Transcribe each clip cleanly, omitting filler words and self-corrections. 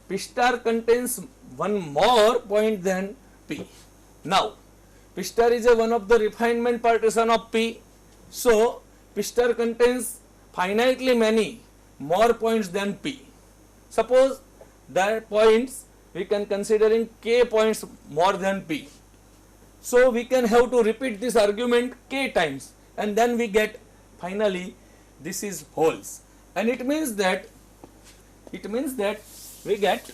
P star contains one more point than P. Now, P star is one of the refinement partition of P. So, P star contains finitely many more points than P. Suppose the points we can consider in K points more than P. So, we can have to repeat this argument K times, and then we get finally this is holes, and it means that we get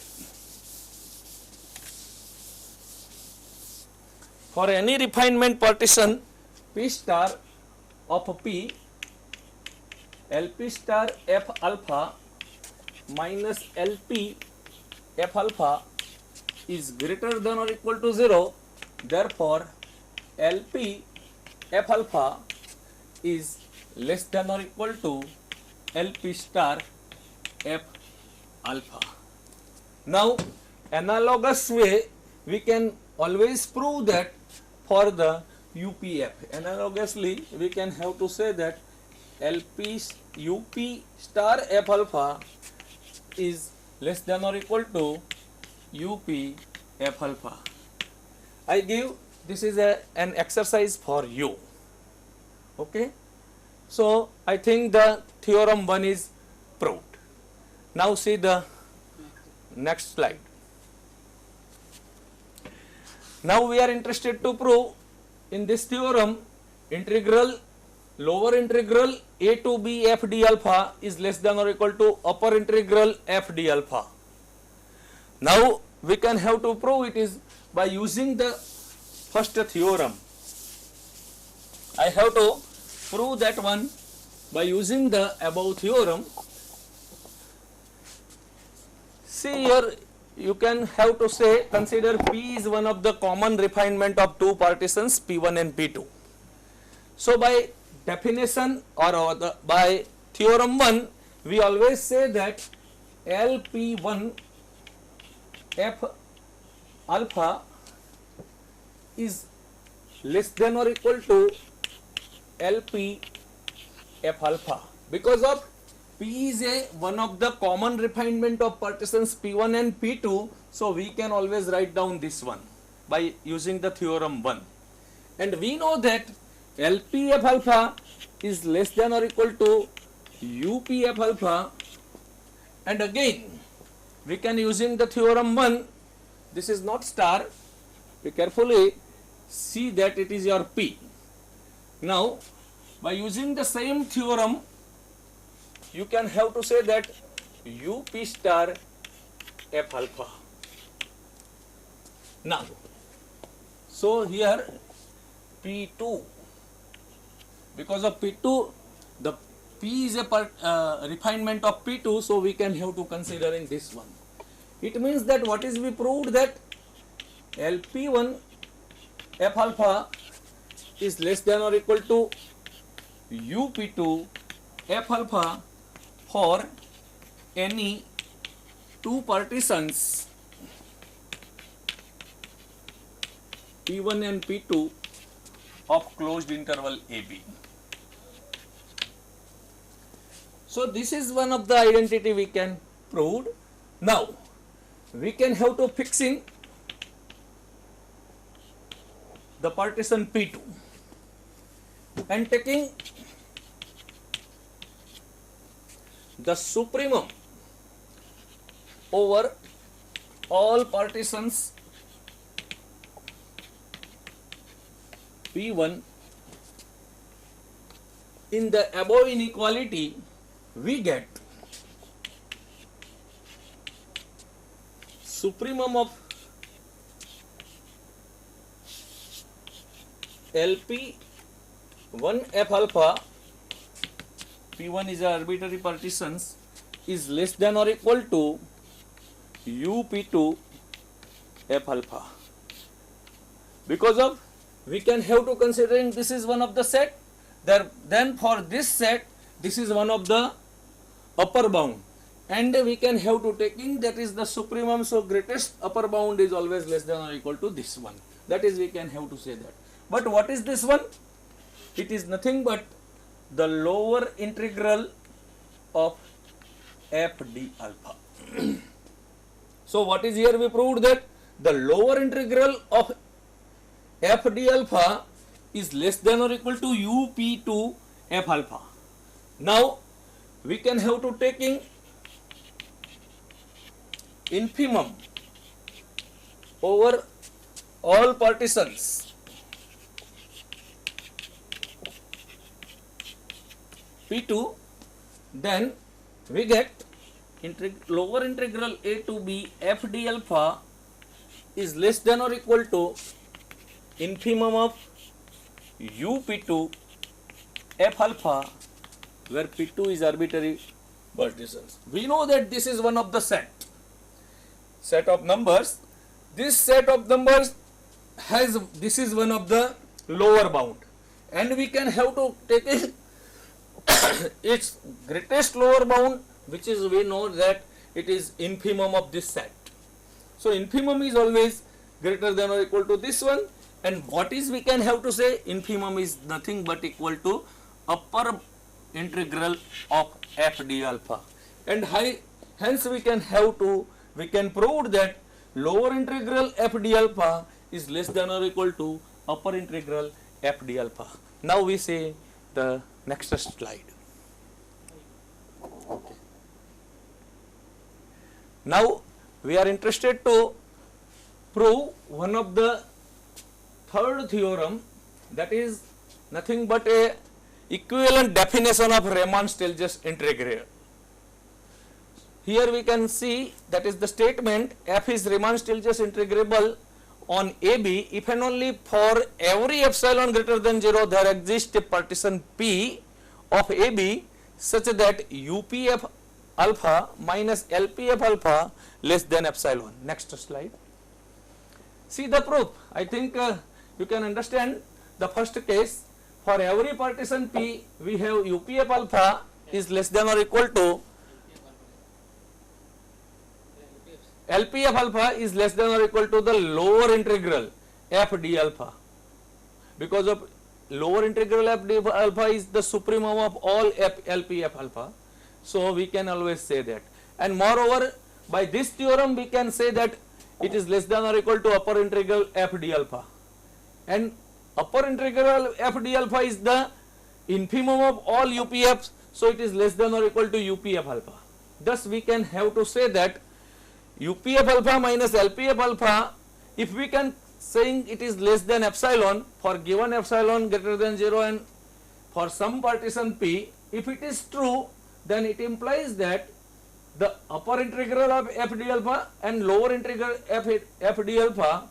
for any refinement partition P star of P, LP star F alpha minus LP F alpha is greater than or equal to 0. Therefore, LP F alpha is less than or equal to LP star F alpha. Now, analogous way we can always prove that for the UPF. Analogously, we can have to say that UP star F alpha is less than or equal to UP F alpha. I give this is an exercise for you. Okay. So, I think the theorem 1 is proved. Now, see the next slide. Now, we are interested to prove in this theorem integral lower integral a to b f d alpha is less than or equal to upper integral f d alpha. Now, we can have to prove it is by using the first theorem. I have to prove that one by using the above theorem. See here, you can have to say consider P is one of the common refinement of two partitions P1 and P2. So, by definition or by theorem 1, we always say that LP1 F alpha is less than or equal to LP F alpha, because of P is one of the common refinement of partitions P1 and P2. So, we can always write down this one by using the theorem 1, and we know that LP F alpha is less than or equal to UP F alpha, and again we can using the theorem 1, this is not star, we carefully see that it is your P. Now, by using the same theorem, you can have to say that UP star F alpha. Now, so here P2, because of P2, the P is a refinement of P2, so we can have to consider in this one. It means that what is we proved that LP1 F alpha is less than or equal to UP2 F alpha for any two partitions P1 and P2 of closed interval AB. So, this is one of the identity we can prove. Now, we can have to fixing the partition P2 and taking the supremum over all partitions P1. In the above inequality, we get supremum of LP1 F alpha, P1 is a arbitrary partitions, is less than or equal to UP2 F alpha. Because of we can have to considering this is one of the set, then for this set this is one of the upper bound, and we can have to taking that is the supremum, so greatest upper bound is always less than or equal to this one. That is we can have to say that. But what is this one? It is nothing but the lower integral of f d alpha. So what is here? We proved that the lower integral of f d alpha is less than or equal to up2 f alpha. Now we can have to taking infimum over all partitions P2, then we get lower integral a to b f d alpha is less than or equal to infimum of up2 f alpha, where P2 is arbitrary partitions. We know that this is one of the set of numbers. This set of numbers has, this is one of the lower bound, and we can have to take it its greatest lower bound, which is, we know that it is infimum of this set. So infimum is always greater than or equal to this one, and what is we can have to say? Infimum is nothing but equal to upper integral of f d alpha, and hence we can prove that lower integral f d alpha is less than or equal to upper integral f d alpha. Now we see the next slide. Okay. Now we are interested to prove one of the third theorem, that is nothing but a equivalent definition of Riemann-Stieltjes integral. Here we can see that is the statement f is Riemann-Stieltjes integrable on AB if and only for every epsilon greater than 0 there exists a partition P of AB such that UPF alpha minus LPF alpha less than epsilon. Next slide. See the proof. I think you can understand the first case. For every partition P, we have UPF alpha is less than or equal to LPF alpha is less than or equal to the lower integral f d alpha, because of lower integral f d alpha is the supremum of all LPF alpha. So we can always say that, and moreover by this theorem we can say that it is less than or equal to upper integral f d alpha, and upper integral f d alpha is the infimum of all UPFs, so it is less than or equal to UPF alpha. Thus we can have to say that UPF alpha minus LPF alpha, if we can saying it is less than epsilon for given epsilon greater than 0 and for some partition P, if it is true, then it implies that the upper integral of f d alpha and lower integral f d alpha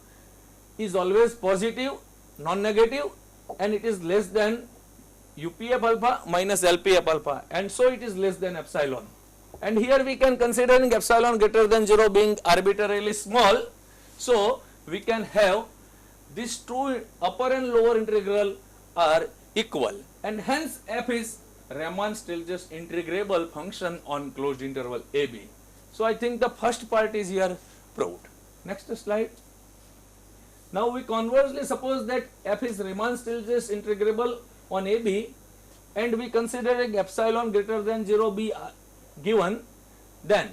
is always positive, non-negative, and it is less than UPF alpha minus LPF alpha, and so it is less than epsilon. And here we can considering epsilon greater than 0 being arbitrarily small, so we can have these two upper and lower integral are equal, and hence f is Riemann-Stieltjes integrable function on closed interval AB. So I think the first part is here proved. Next slide. Now we conversely suppose that f is Riemann-Stieltjes integrable on AB, and we considering epsilon greater than 0 be given, then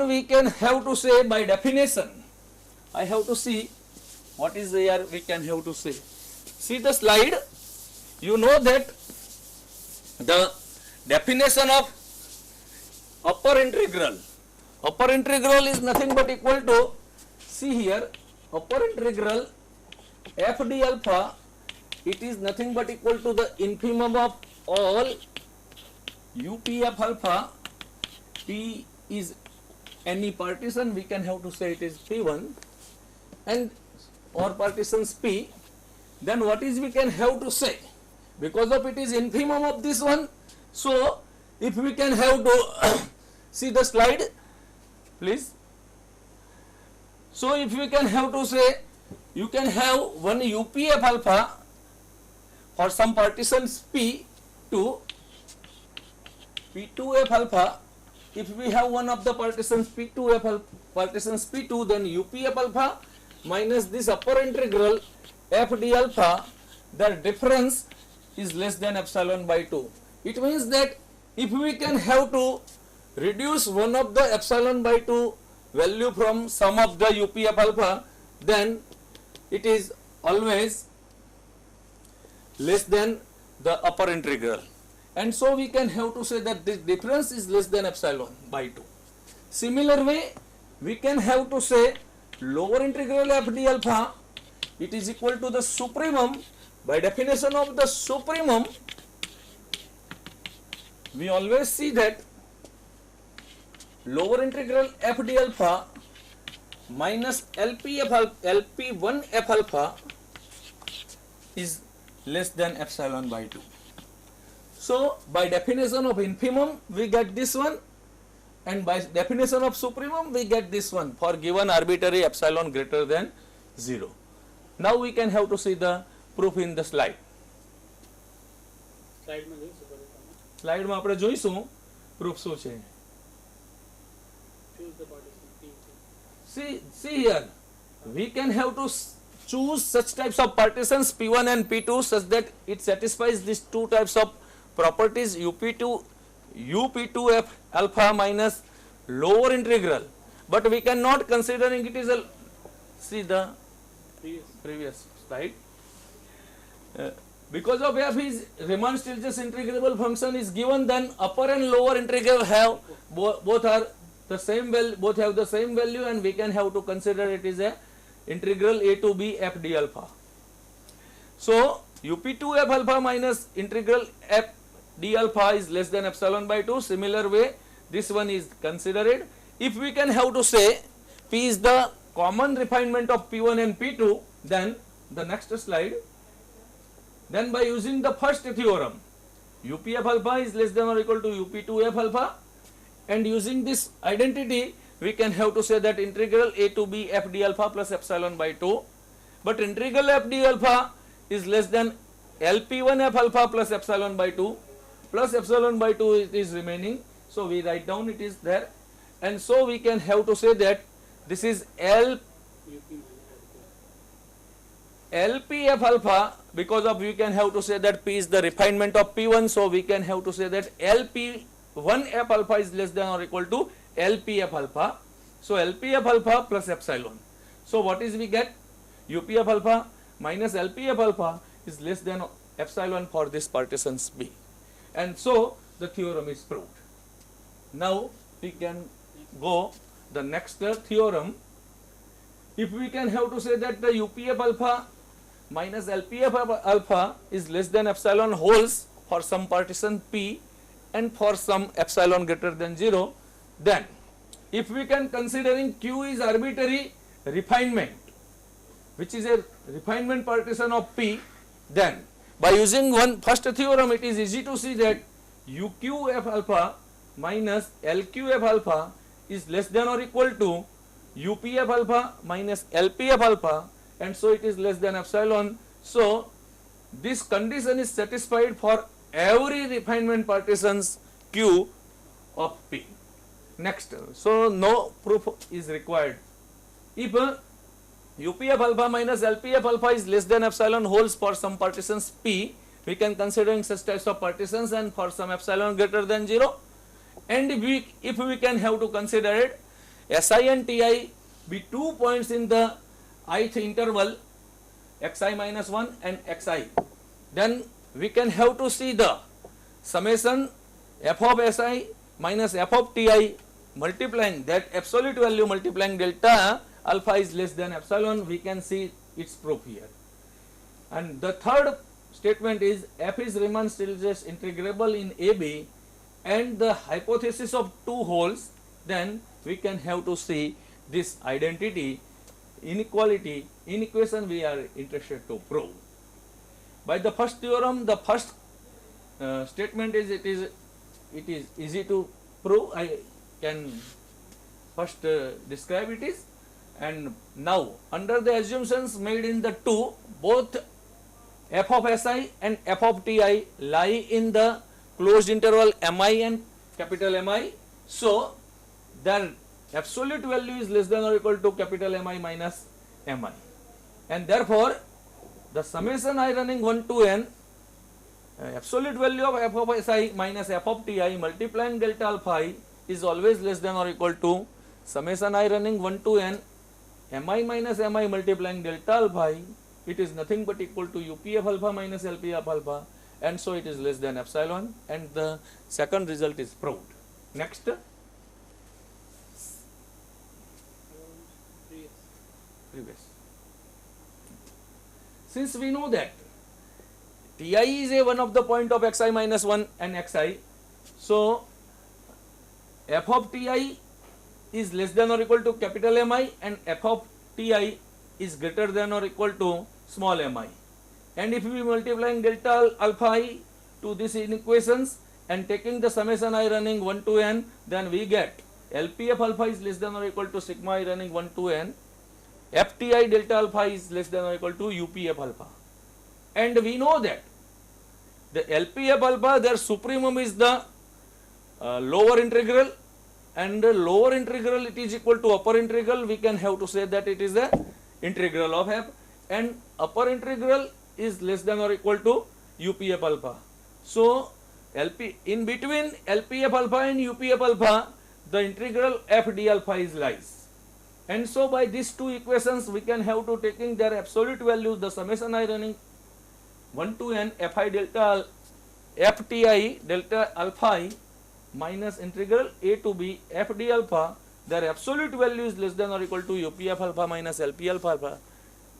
we can have to say by definition, I have to see what is here we can have to say. See the slide. You know that the definition of upper integral is nothing but equal to, see here, upper integral f d alpha, it is nothing but equal to the infimum of all UPF alpha. P is any partition, we can have to say it is P1, and or partitions P. Then what is we can have to say, because of it is infimum of this one, so if we can have to see the slide please. So if we can have to say, you can have one UPF alpha for some partitions P2 P2F alpha. If we have one of the partitions P2F alpha, partitions P2, then UPF alpha minus this upper integral f d alpha, the difference is less than epsilon by 2. It means that if we can have to reduce one of the epsilon by 2 value from sum of the UPF alpha, then it is always less than the upper integral, and so we can have to say that this difference is less than epsilon by 2. Similar way, we can have to say lower integral f d alpha, it is equal to the supremum. By definition of the supremum, we always see that lower integral f d alpha minus LP1 f alpha is less than epsilon by 2. So by definition of infimum we get this one, and by definition of supremum we get this one for given arbitrary epsilon greater than 0. Now we can have to see the proof in the slide. Slide માં આપણે જોઈશું proof શું છે. See here, we can have to choose such types of partitions P1 and P2 such that it satisfies these two types of properties UP2F alpha minus lower integral, but we cannot considering it is a, see the previous slide, because of f is Riemann-Stieltjes integrable function is given, then upper and lower integral have both are the same value, both have the same value, and we can have to consider it is a integral a to b f d alpha. So UP2F alpha minus integral f d alpha is less than epsilon by 2. Similar way, this one is considered. If we can have to say P is the common refinement of P1 and P2, then the next slide, then by using the first theorem, UPF alpha is less than or equal to UP2F alpha, and using this identity we can have to say that integral a to b f d alpha plus epsilon by 2, but integral f d alpha is less than LP1 f alpha plus epsilon by 2, plus epsilon by 2 it is remaining, so we write down it is there, and so we can have to say that this is LPF alpha, because of we can have to say that P is the refinement of P1, so we can have to say that LP1F alpha is less than or equal to LPF alpha. So LPF alpha plus epsilon. So what is we get? UPF alpha minus LPF alpha is less than epsilon for this partitions B. And so the theorem is proved. Now we can go the next theorem. If we can have to say that the UPF alpha minus LPF alpha is less than epsilon holes for some partition P and for some epsilon greater than 0, then if we can considering Q is arbitrary refinement, which is a refinement partition of P, then by using one first theorem it is easy to see that UQF alpha minus LQF alpha is less than or equal to UPF alpha minus LPF alpha, and so it is less than epsilon. So this condition is satisfied for every refinement partitions Q of P. Next, so no proof is required. If UPF alpha minus LPF alpha is less than epsilon holes for some partitions P, we can considering such types of partitions and for some epsilon greater than 0, and if we can have to consider it SI and TI be 2 points in the ith interval xi minus 1 and xi, then we can have to see the summation f of SI minus f of TI multiplying that absolute value multiplying delta alpha is less than epsilon. We can see its proof here. And the third statement is f is Riemann-Stieltjes integrable in AB and the hypothesis of two holes, then we can have to see this identity inequality in equation we are interested to prove. By the first theorem, the first statement is it is easy to prove. I can first describe it is, and now under the assumptions made in the two, both f of SI and f of TI lie in the closed interval Mi and capital Mi, so their absolute value is less than or equal to capital Mi minus Mi, and therefore the summation I running 1 to n absolute value of f of SI minus f of TI multiplying delta alpha I is always less than or equal to summation I running 1 to n mi minus mi multiplying delta alpha I, it is nothing but equal to UPF alpha minus LPF alpha, and so it is less than epsilon, and the second result is proved. Next, previous. Since we know that Ti is a one of the point of xi minus 1 and xi, so f of Ti is less than or equal to capital Mi, and f of Ti is greater than or equal to small mi. And if we multiplying delta alpha I to these equations and taking the summation I running 1 to n, then we get LPF alpha is less than or equal to sigma I running 1 to n, FTI delta alpha is less than or equal to UPF alpha. And we know that the LPF alpha, their supremum is the lower integral, and the lower integral it is equal to upper integral. We can have to say that it is the integral of f, and upper integral is less than or equal to UPF alpha. So in between LPF alpha and UPF alpha, the integral f d alpha is lies. And so by these two equations we can have to taking their absolute values, the summation I running 1 to n fi delta fti delta alpha I minus integral a to b f d alpha, their absolute value is less than or equal to UPF alpha minus LP alpha,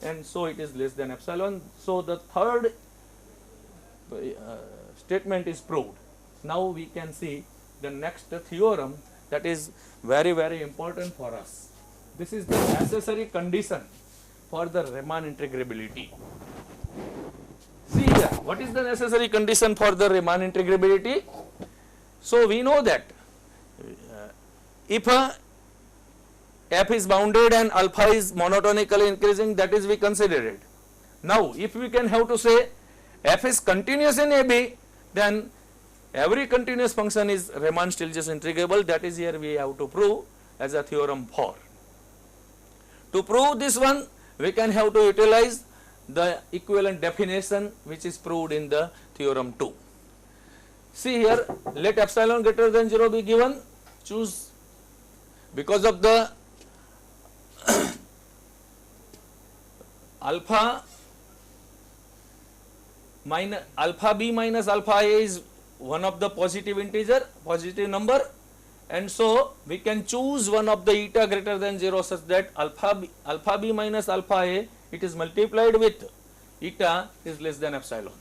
and so it is less than epsilon. So the third statement is proved. Now we can see the next theorem that is very, very important for us. This is the necessary condition for the Riemann integrability. See here, what is the necessary condition for the Riemann integrability? So we know that if f is bounded and alpha is monotonically increasing, that is we consider it. Now if we can have to say f is continuous in AB, then every continuous function is Riemann-Stieltjes integrable. That is here we have to prove as a theorem 4. To prove this one, we can have to utilize the equivalent definition which is proved in the theorem 2. See here, let epsilon greater than 0 be given, choose because of the alpha b minus alpha a is one of the positive integer, positive number, and so we can choose one of the eta greater than 0 such that alpha b minus alpha a, it is multiplied with eta is less than epsilon.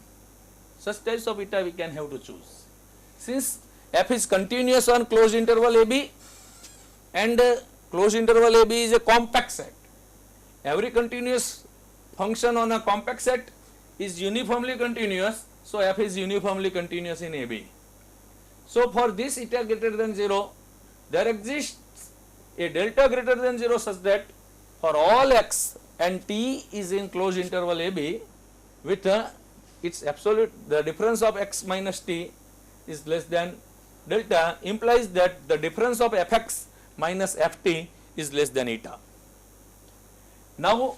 Such types of eta we can have to choose. Since f is continuous on closed interval AB, and closed interval AB is a compact set, every continuous function on a compact set is uniformly continuous, so f is uniformly continuous in AB. So for this eta greater than 0, there exists a delta greater than 0 such that for all x and t is in closed interval AB with its absolute, the difference of x minus t is less than delta, implies that the difference of fx minus ft is less than eta. Now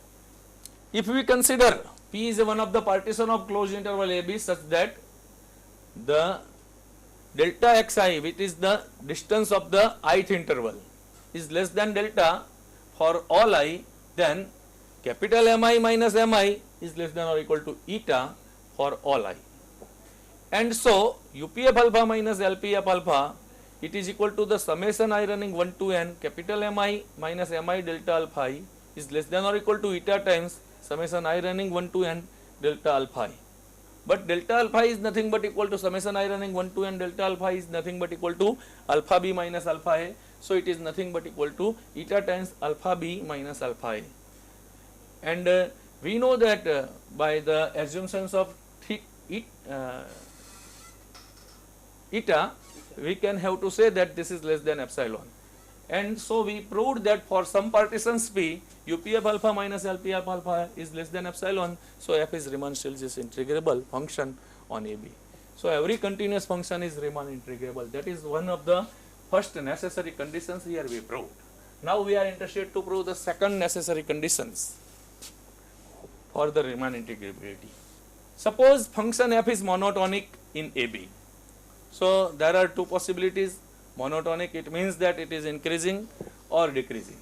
if we consider P is one of the partition of closed interval AB such that the delta xi, which is the distance of the ith interval, is less than delta for all I, then capital Mi minus Mi is less than or equal to eta for all I. And so UPF alpha minus LPF alpha, it is equal to the summation I running 1 to n capital Mi minus Mi delta alpha I is less than or equal to eta times summation I running 1 to n delta alpha I. But delta alpha is nothing but equal to summation I running 1 to n delta alpha is nothing but equal to alpha b minus alpha a. So it is nothing but equal to eta times alpha b minus alpha a. And we know that by the assumptions of eta, we can have to say that this is less than epsilon. And so we proved that for some partitions P, UPF alpha minus LPF alpha is less than epsilon, so f is Riemann-Stieltjes integrable function on AB. So every continuous function is Riemann integrable. That is one of the first necessary conditions here we proved. Now we are interested to prove the second necessary conditions for the Riemann integrability. Suppose function f is monotonic in AB. So there are two possibilities. Monotonic, it means that it is increasing or decreasing.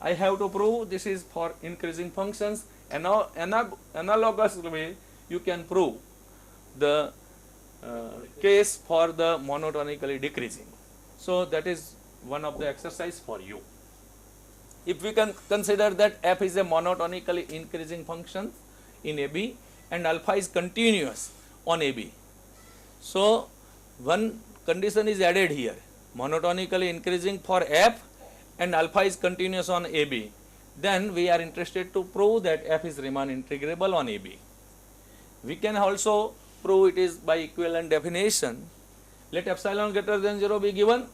I have to prove this is for increasing functions. Analogously, you can prove the case for the monotonically decreasing. So that is one of the exercise for you. If we can consider that f is a monotonically increasing function in AB and alpha is continuous on AB. So one condition is added here, monotonically increasing for f and alpha is continuous on AB. Then we are interested to prove that f is Riemann integrable on AB. We can also prove it is by equivalent definition. Let epsilon greater than 0 be given